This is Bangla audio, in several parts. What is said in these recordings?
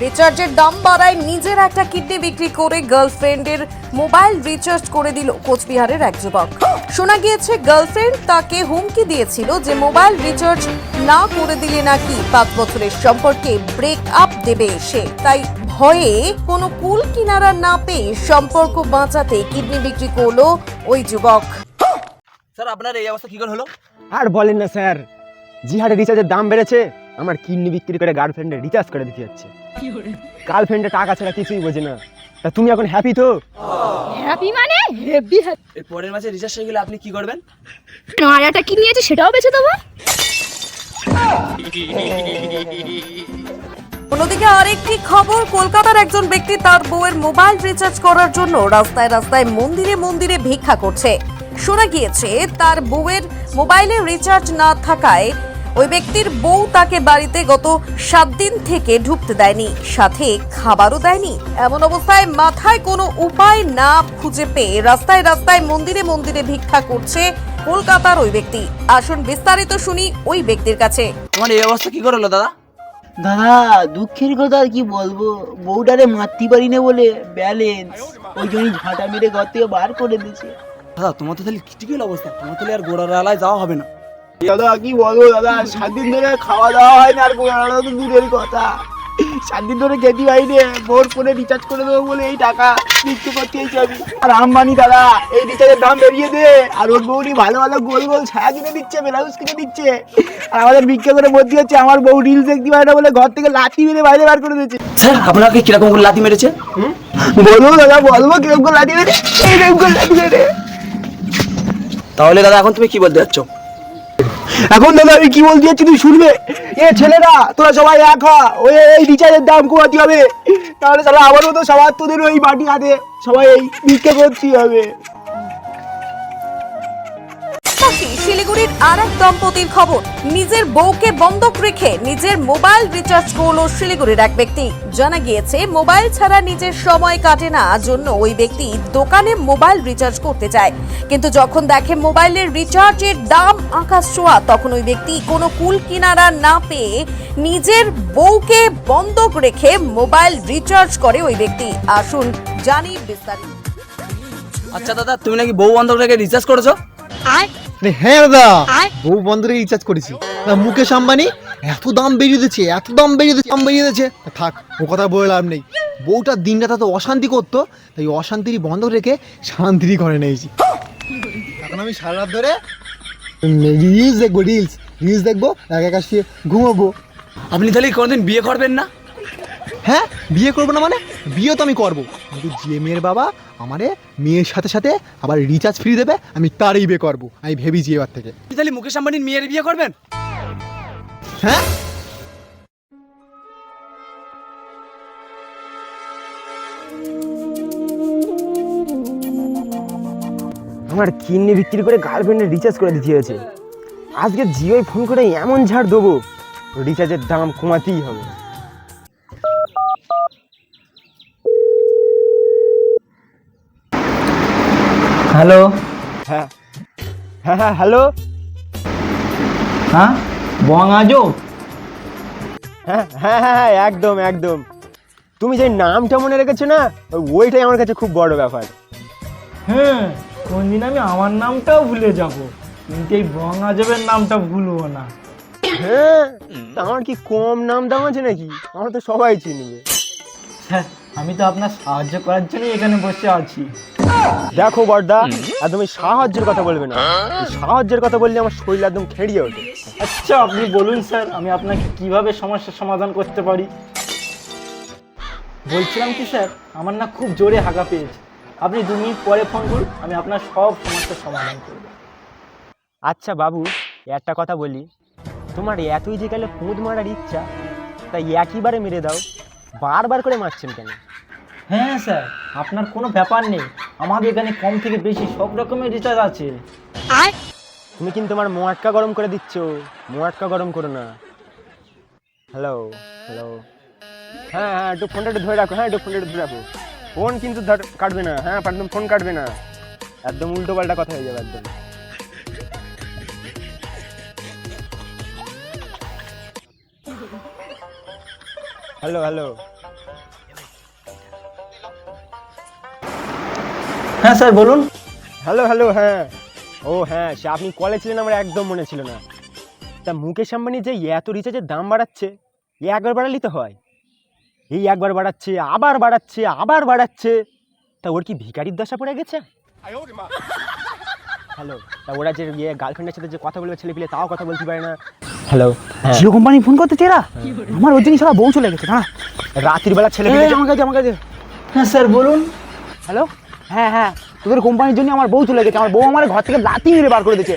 রিচার্জের দাম বাড়ায় নিজের একটা কিডনি বিক্রি করে গার্লফ্রেন্ডের মোবাইল রিচার্জ করে দিল কোচবিহারের এক যুবক। শোনা গিয়েছে গার্লফ্রেন্ড তাকে হুমকি দিয়েছিল যে মোবাইল রিচার্জ না করে দিলে নাকি 5 বছরের সম্পর্কে ব্রেক আপ দেবে সে। তাই ভয়ে কোনো কুল কিনারা না পেয়ে সম্পর্ক বাঁচাতে কিডনি বিক্রি করলো ওই যুবক। স্যার আপনার এই অবস্থা কি করে হলো? আর বলেন না স্যার, জি হারে রিচার্জের দাম বেড়েছে, আমার কিডনি বিক্রি করে গার্লফ্রেন্ডে রিচার্জ করে দিতে যাচ্ছে। গার্লফ্রেন্ডে টাকা ছাড়া কিছুই বোঝে না। তা তুমি এখন হ্যাপি তো? হ্যাপি মানে হেভি হ্যাপি। এই পরের মাসে রিচার্জ হয়ে গেলে আপনি কি করবেন? আর একটা কি নিয়েছে সেটাও বেচে দেবো। অন্যদিকে আরেকটি খবর, কলকাতার একজন ব্যক্তি তার বউয়ের মোবাইল রিচার্জ করার জন্য রাস্তায় রাস্তায় মন্দিরে মন্দিরে ভিক্ষা করছে। শোনা গিয়েছে তার বউয়ের মোবাইলে রিচার্জ না থাকায় ওই ব্যক্তির বউ তাকে বাড়িতে গত 7 দিন থেকে ঢুকতে দেয়নি, সাথে খাবারও দেয়নি। এমন অবস্থায় মাথায় কোনো উপায় না খুঁজে পেয়ে রাস্তায় রাস্তায় মন্দিরে মন্দিরে ভিক্ষা করছে কলকাতার ওই ব্যক্তি। আসুন বিস্তারিত শুনি ওই ব্যক্তির কাছে। আমার এই অবস্থা কি করে হলো দাদা? দাদা দুঃখের কথা আর কি বলবো, বউটারে মারতে পারি না বলে ব্যালেন্স ওই জন্যই ঝাঁটা মেরে ঘর থেকে বার করে দিয়েছে। দাদা তোমার তো তাহলে ক্রিটিক্যাল অবস্থা, তোমার তাহলে আর গোড়ার আলায় যাওয়া হবে না। দাদা কি বলবো দাদা, 7 দিন ধরে খাওয়া দাওয়া হয় না, আর গোড়াটা তো দূরের কথা। 7 দিন ধরে খেতে পাইনি, ভোর করে রিচার্জ করে দেবো বলে এই টাকা বিক্রি করতে এসে আমি। আর আম্বানি দাদা এই রিচার্জের দাম বেরিয়ে দে, আর ওর বউটি ভালো ভালো গোল গোল ছায়া কিনে দিচ্ছে, ব্লাউজ কিনে দিচ্ছে, আর আমাদের ভিক্ষা করে ভর্তি হচ্ছে। আমার বউ রিলস দেখতে পারে না বলে ঘর থেকে লাঠি মেরে বাইরে বার করে দিচ্ছে। স্যার আপনাকে কিরকম করে লাথি মেরেছে? বলবো দাদা বলবো কিরকম করে লাঠি মেরে, এইরকম করে লাঠি মেরে। তাহলে দাদা এখন তুমি কি বলতে যাচ্ছ? এখন দাদা আমি কি বলতে যাচ্ছি তুই শুনবে? এ ছেলেরা তোরা সবাই এক হ, ওই এই রিচার্জের দাম কমাতে হবে, তাহলে সালা আমার মতো সবার তোদের ওই বাটি হাতে সবাই এই ভিক্ষা করতে হবে। শিলিগুড়ির আর এক দম্পতির খবর, নিজের বউকে বন্ধক রেখে নিজের মোবাইল রিচার্জ করলো শিলিগুড়ির এক ব্যক্তি। জানা গিয়েছে মোবাইল ছাড়া নিজের সময় কাটে না, জন্য ওই ব্যক্তি দোকানে মোবাইল রিচার্জ করতে যায়, কিন্তু যখন দেখে মোবাইলের রিচার্জের দাম আকাশ ছোঁয়া, তখন ওই ব্যক্তি কোনো কুল কিনারা না পেয়ে নিজের বউকে বন্ধক রেখে মোবাইল রিচার্জ করে ওই ব্যক্তি। আসুন জানি বিস্তারিত। আচ্ছা দাদা তুমি নাকি বউ বন্ধক রেখে রিচার্জ করেছো? হ্যাঁ দাদা, বউ বন্ধরে রিচার্জ করেছি। মুকেশ আম্বানি এত দাম বেরিয়ে দিচ্ছে, এত দাম বেরিয়ে দিচ্ছে, থাক ও কথা বলে লাভ নেই। বউটা দিনটা তো অশান্তি করতো, তাই অশান্তির বন্ধ রেখে শান্তির ঘরে নিয়েছি। এখন আমি সারা রাত ধরে রিলস দেখবো, একা শুয়ে ঘুমাবো। আপনি তাহলে কোনোদিন বিয়ে করবেন না? হ্যাঁ, বিয়ে করবো না মানে? বিয়ে তো আমি করবো, কিন্তু যে মেয়ের বাবা আমারে মেয়ের সাথে সাথে আবার রিচার্জ ফ্রি দেবে, আমি তারই বিয়ে করবো। আমি ভেবেছি এবার থেকে। আপনি তাহলে মুকেশ আম্বানির মেয়ের বিয়ে করবেন? হ্যাঁ, আমার কিডনি বিক্রি করে গার্লফ্রেন্ডে রিচার্জ করে দিতে হয়েছে। আজকে জিওয় ফোন করে এমন ঝাড় দেবো, রিচার্জের দাম কমাতেই হবে। হ্যালো, হ্যাঁ হ্যাঁ হ্যাঁ হ্যালো, হ্যাঁ বং আজো। হ্যাঁ হ্যাঁ হ্যাঁ হ্যাঁ একদম একদম। তুমি যে নামটা মনে রেখেছো না, ওইটাই আমার কাছে খুব বড় ব্যাপার। হ্যাঁ, কোনদিন আমি আমার নামটাও ভুলে যাব, কিন্তু এই বং আজবের নামটা ভুলবো না। হ্যাঁ, তা আমার কি কম নাম দাম আছে নাকি? আমার তো সবাই চিনবে। হ্যাঁ, আমি তো আপনার সাহায্য করার জন্যই এখানে বসে আছি। দেখো বড়দা, একদম এই সাহায্যের কথা বলবে না। এই সাহায্যের কথা বললে আমার শরীর একদম খেড়িয়ে ওঠে। আচ্ছা আপনি বলুন স্যার, আমি আপনাকে কিভাবে সমস্যার সমাধান করতে পারি? বলছিলাম কি স্যার, আমার না খুব জোরে হাগা পেয়েছে, আপনি 2 মিনিট পরে ফোন করুন, আমি আপনার সব সমস্যার সমাধান করব। আচ্ছা বাবু, একটা কথা বলি, তোমার এতই যে গেলে পুঁত মারার ইচ্ছা, তাই একইবারে মেরে দাও, বারবার করে মারছেন কেন? হ্যাঁ স্যার, আপনার কোনো ব্যাপার নেই, আমাদের এখানে কম থেকে বেশি সব রকমের রিচার্জ আছে। তুমি কিন্তু তোমার মোয়াটকা গরম করে দিচ্ছ, মোয়াটকা গরম করো না। হ্যালো হ্যালো, হ্যাঁ হ্যাঁ একটু ফোনটা একটু ধরে রাখো, হ্যাঁ একটু ফোনটা একটু ধরে রাখো, ফোন কিন্তু কাটবে না, হ্যাঁ একদম ফোন কাটবে না, একদম উল্টো পাল্টা কথা হয়ে যাবে একদম। হ্যালো হ্যালো, হ্যাঁ স্যার বলুন। হ্যালো হ্যালো, হ্যাঁ ও হ্যাঁ, সে আপনি কলে ছিলেন আমার একদম মনে ছিল না। তা মুকেশ আম্বানি যে এত রিচার্জের দাম বাড়াচ্ছে, একবার বাড়ালেই তো হয়। এই একবার বাড়াচ্ছে, আবার বাড়াচ্ছে, আবার বাড়াচ্ছে। তা ওর কি ভিখারির দশা পড়ে গেছে? হ্যালো, তা ওরা যে গার্লফ্রেন্ডের সাথে যে কথা বলবে ছেলে পিলে, তাও কথা বলতে পারে না। হ্যালো, জিও কোম্পানি ফোন করতে চেরা আমার ওর জন্য সারা বউ চলে গেছে না। রাত্রির বেলা ছেলে আমার কাছে হ্যাঁ স্যার বলুন। হ্যালো, হ্যাঁ হ্যাঁ, তোদের কোম্পানির জন্য আমার বউ চলে গেছে। আমার বউ আমার ঘর থেকে লাথি মেরে বার করে দিচ্ছে।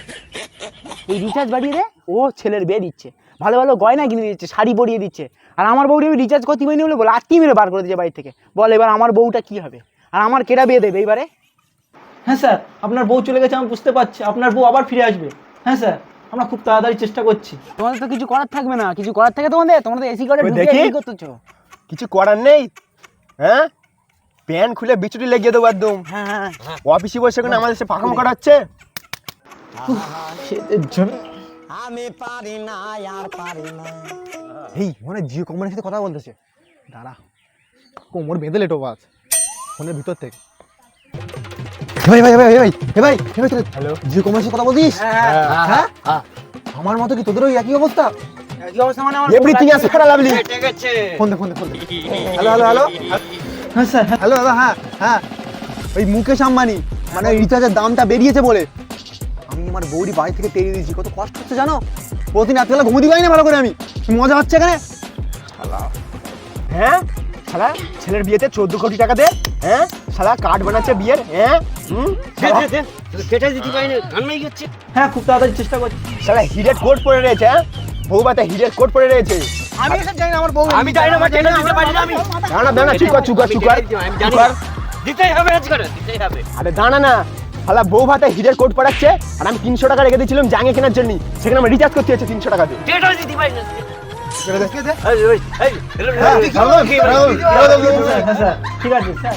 এই রিচার্জ বাড়িয়ে দে, ও ছেলের বিয়ে দিচ্ছে, ভালো ভালো গয়না কিনে দিচ্ছে, শাড়ি পরিয়ে দিচ্ছে। আর আমার বউটা আমি রিচার্জ করতে পারিনি বলে লাথি মেরে বার করে দিচ্ছে বাড়ি থেকে। বল এবার আমার বউটা কি হবে, আর আমার কেটা বিয়ে দেবে এইবারে? হ্যাঁ স্যার, আপনার বউ চলে গেছে আমি বুঝতে পারছি, আপনার বউ আবার ফিরে আসবে। হ্যাঁ স্যার, আমরা খুব তাড়াতাড়ি চেষ্টা করছি। তোমাদের তো কিছু করার থাকবে না, কিছু করার থাকে তোমাদের তো এসি করে ওই ঢুকে দেখি। কি করতেছো? কিছু করার নেই। হ্যাঁ, প্যান খুলে বিচুটি লেগে দেবো একদম। হ্যাঁ হ্যাঁ, অফিসে বসে কোনো আমাদের সে ফাঁকাম করা হচ্ছে। সেদের জন্য এই মানে জিও কোম্পানির সাথে কথা বলতেছে, দাঁড়া কোমর বেঁধে লেটো বাস ফোনের ভিতর থেকে। ভাই ভাই ভাই ভাই ভাই ভাই ভাই, হ্যালো, জিও কোম্পানির সাথে কথা বলছিস? হ্যাঁ, আমার মতো কি তোদের ওই একই অবস্থা? কি অবস্থা মানে? আমার everything is for lovely. Phone দে ফোন দে ফোন দে। হ্যালো হ্যালো হ্যালো হ্যাঁ স্যার, হ্যালো দাদা, হ্যাঁ হ্যাঁ, ওই মুকেশ আম্বানি মানে রিচার্জের দামটা বেরিয়েছে বলে আমি আমার বৌরি বাড়ি থেকে তেড়িয়ে দিয়েছি। কত কষ্ট হচ্ছে জানো, প্রতিদিন রাত্রিবেলা ঘুমোতে পারি না ভালো করে। আমি মজা হচ্ছে এখানে। হ্যাঁ শালা, ছেলের বিয়েতে 14 কোটি টাকা দে। হ্যাঁ শালা, কার্ড বানাচ্ছে বিয়ের। হ্যাঁ হ্যাঁ খুব তাড়াতাড়ি চেষ্টা করছি। শালা হিরের কোট পরে রয়েছে। হ্যাঁ, বউ বাতা হিরের কোট পরে রয়েছে। আমি এসব জানি না, আমার বউ আমি জানি না, আমার টেনে দিতে পারি না আমি। দাঁড়া দাঁড়া, চুপ কর চুপ কর চুপ কর চুপ কর। আরে দাঁড়া না, শালা বউ ভাতা হিরের কোট পরাচ্ছে, আর আমি 300 টাকা রেখে দিয়েছিলাম জাঙ্গে কেনার জন্য। সেখানে আমার রিচার্জ করতে হচ্ছে 300 টাকা দিয়ে। হ্যাঁ স্যার, ঠিক আছে স্যার।